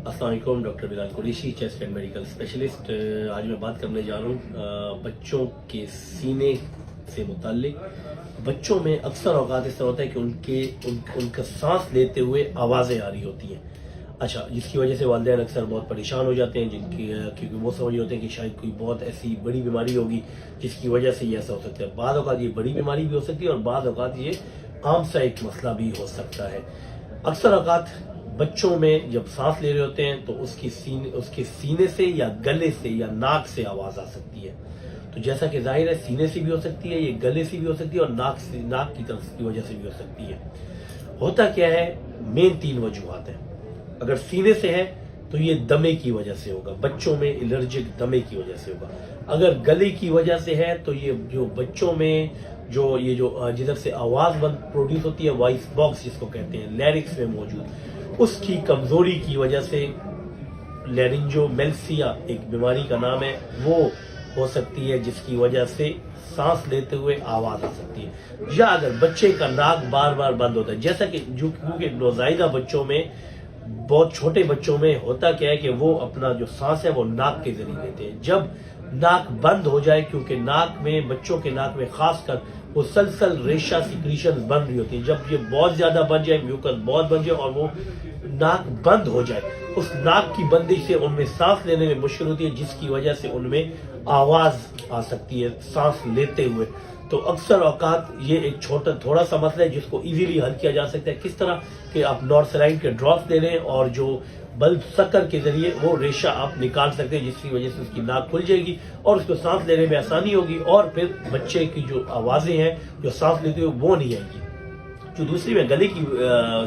السلام علیکم، doctor Bilal Qureshi, chest and medical specialist. آج میں بات کرنے جا رہا ہوں بچوں کے سینے سے متعلق۔ بچوں میں اکثر اوقات اس طرح ہوتا ہے کہ ان کا سانس لیتے ہوئے آوازیں آ رہی ہوتی ہیں، اچھا، جس کی وجہ سے والدین اکثر بہت پریشان ہو جاتے ہیں، کیونکہ وہ سمجھ ہوتے ہیں کہ شاید کوئی بہت ایسی بڑی بیماری ہوگی جس کی وجہ سے یہ ایسا ہو سکتا ہے۔ بعض اوقات یہ بڑی بیماری بھی ہو سکتی ہے اور بعض اوقات یہ عام سا ایک مسئلہ بھی ہو سکتا ہے۔ اکثر اوقات بچوں میں جب سانس لے رہے ہوتے ہیں تو اس کے سینے سے یا گلے سے یا ناک سے آواز آ سکتی ہے۔ تو جیسا کہ ظاہر ہے سینے سے بھی ہو سکتی ہے، یہ گلے سے بھی ہو سکتی ہے اور ناک کی طرف کی وجہ سے بھی ہو سکتی ہے۔ ہوتا کیا ہے، مین 3 وجوہات ہیں۔ اگر سینے سے ہے تو یہ دمے کی وجہ سے ہوگا، بچوں میں الرجک دمے کی وجہ سے ہوگا۔ اگر گلے کی وجہ سے ہے تو یہ جو بچوں میں جو جدھر سے آواز پروڈیوس ہوتی ہے، وائس باکس جس کو کہتے ہیں، لیرکس میں موجود، اس کی کمزوری کی وجہ سے لیرنجومیلسیا ایک بیماری کا نام ہے، وہ ہو سکتی ہے، جس کی وجہ سے سانس لیتے ہوئے آواز آ سکتی ہے۔ یا اگر بچے کا ناک بار بار بند ہوتا ہے، جیسا کہ کیونکہ نوزائیدہ بچوں میں، بہت چھوٹے بچوں میں ہوتا کیا ہے کہ وہ اپنا جو سانس ہے وہ ناک کے ذریعے لیتے ہیں۔ جب ناک بند ہو جائے، کیونکہ ناک میں، بچوں کے ناک میں خاص کر مسلسل ریشہ سیکریشن بن رہی ہوتی ہے، جب یہ بہت زیادہ بن جائے، میوکس بہت بن جائے اور وہ ناک بند ہو جائے، اس ناک کی بندش سے ان میں سانس لینے میں مشکل ہوتی ہے، جس کی وجہ سے ان میں آواز آ سکتی ہے سانس لیتے ہوئے۔ تو اکثر اوقات یہ ایک تھوڑا سا مسئلہ ہے جس کو ایزیلی حل کیا جا سکتا ہے۔ کس طرح کہ آپ نورسلائن کے ڈراپس دے لیں اور جو بلب سکر کے ذریعے وہ ریشہ آپ نکال سکتے ہیں، جس کی وجہ سے اس کی ناک کھل جائے گی اور اس کو سانس لینے میں آسانی ہوگی، اور پھر بچے کی جو آوازیں ہیں جو سانس لیتے ہوئے وہ نہیں آئیں گی۔ جو دوسری میں گلے کی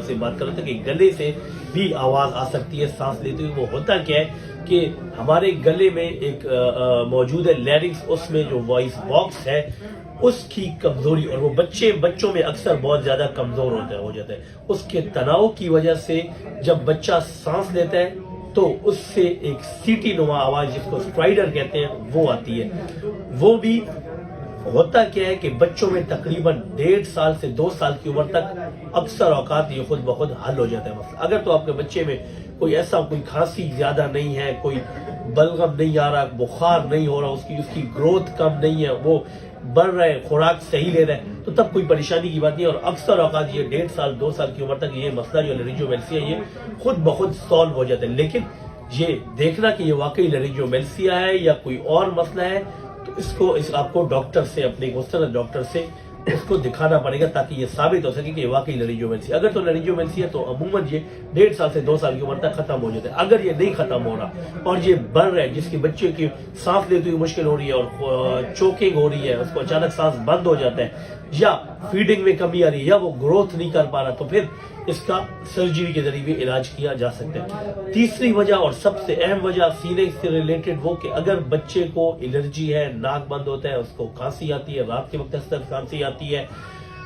سے بات کر رہا تھا کہ گلے سے بھی آواز آ سکتی ہے سانس لیتے ہوئے۔ وہ ہوتا کیا ہے کہ ہمارے گلے میں ایک موجود ہے لیرنکس، اس میں جو وائس باکس ہے اس کی کمزوری، اور وہ بچوں میں اکثر بہت زیادہ کمزور ہو جاتا ہے۔ اس کے تناؤ کی وجہ سے جب بچہ سانس لیتا ہے تو اس سے ایک سیٹی نما آواز، جس کو اسٹرائڈر کہتے ہیں، وہ آتی ہے۔ وہ بھی ہوتا کیا ہے کہ بچوں میں تقریباً 1.5 سال سے 2 سال کی عمر تک اکثر اوقات یہ خود بخود حل ہو جاتا ہے مسئلہ۔ اگر تو آپ کے بچے میں کوئی کھانسی زیادہ نہیں ہے، کوئی بلغم نہیں آ رہا، بخار نہیں ہو رہا، اس کی گروتھ کم نہیں ہے، وہ بڑھ رہا ہے، خوراک صحیح لے رہا ہے، تو تب کوئی پریشانی کی بات نہیں ہے۔ اور اکثر اوقات یہ 1.5 سال 2 سال کی عمر تک یہ مسئلہ جو لیرنجومیلسیا یہ خود بخود سالو ہو جاتا ہے۔ لیکن یہ دیکھنا کہ یہ واقعی لیرنجومیلسیا ہے یا کوئی اور مسئلہ ہے، تو آپ کو ڈاکٹر سے، اپنے مستند ڈاکٹر سے اس کو دکھانا پڑے گا تاکہ یہ ثابت ہو سکے کہ یہ واقعی لیرنجومیلسیا۔ اگر تو لیرنجومیلسیا تو عموماً یہ 1.5 سال سے 2 سال کی عمر تک ختم ہو جاتا ہے۔ اگر یہ نہیں ختم ہو رہا اور یہ بڑھ رہا ہے، جس کے بچے کی سانس لیتے ہوئے مشکل ہو رہی ہے اور چوکنگ ہو رہی ہے، اس کو اچانک سانس بند ہو جاتا ہے، یا فیڈنگ میں کمی آ رہی ہے، یا وہ گروتھ نہیں کر پا رہا، تو پھر اس کا سرجری کے ذریعے بھی علاج کیا جا سکتا ہے۔ تیسری وجہ اور سب سے اہم وجہ سینے سے ریلیٹڈ وہ کہ اگر بچے کو الرجی ہے، ناک بند ہوتا ہے، اس کو کھانسی آتی ہے، رات کے وقت اکثر کھانسی آتی ہے،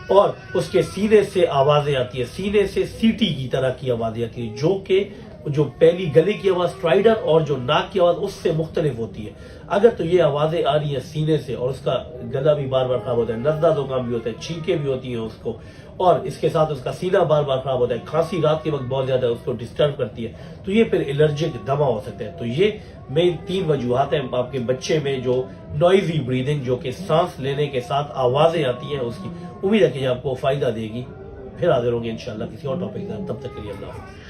اور اس کے سینے سے آوازیں آتی ہے، سینے سے سیٹی کی طرح کی آوازیں آتی ہے، جو پہلی گلے کی آواز اسٹرائڈر اور جو ناک کی آواز اس سے مختلف ہوتی ہے۔ اگر تو یہ آوازیں آ رہی ہیں سینے سے اور اس کا گلا بھی بار بار خراب ہوتا ہے، نزلہ زکام بھی ہوتا ہے، چھینکیں بھی ہوتی ہیں اس کو، اور اس کے ساتھ اس کا سینہ بار بار خراب ہوتا ہے، کھانسی رات کے وقت بہت زیادہ اس کو ڈسٹرب کرتی ہے، تو یہ پھر الرجک دمہ ہو سکتا ہے۔ تو یہ مین 3 وجوہات ہیں آپ کے بچے میں جو نوائزی بریدنگ، جو کہ سانس لینے کے ساتھ آوازیں آتی ہیں، اس کی۔ امید ہے کہ یہ آپ کو فائدہ دے گی۔ پھر حاضر ہوں گے انشاءاللہ کسی اور ٹاپک کے ساتھ، تب تک کے لیے اللہ حافظ۔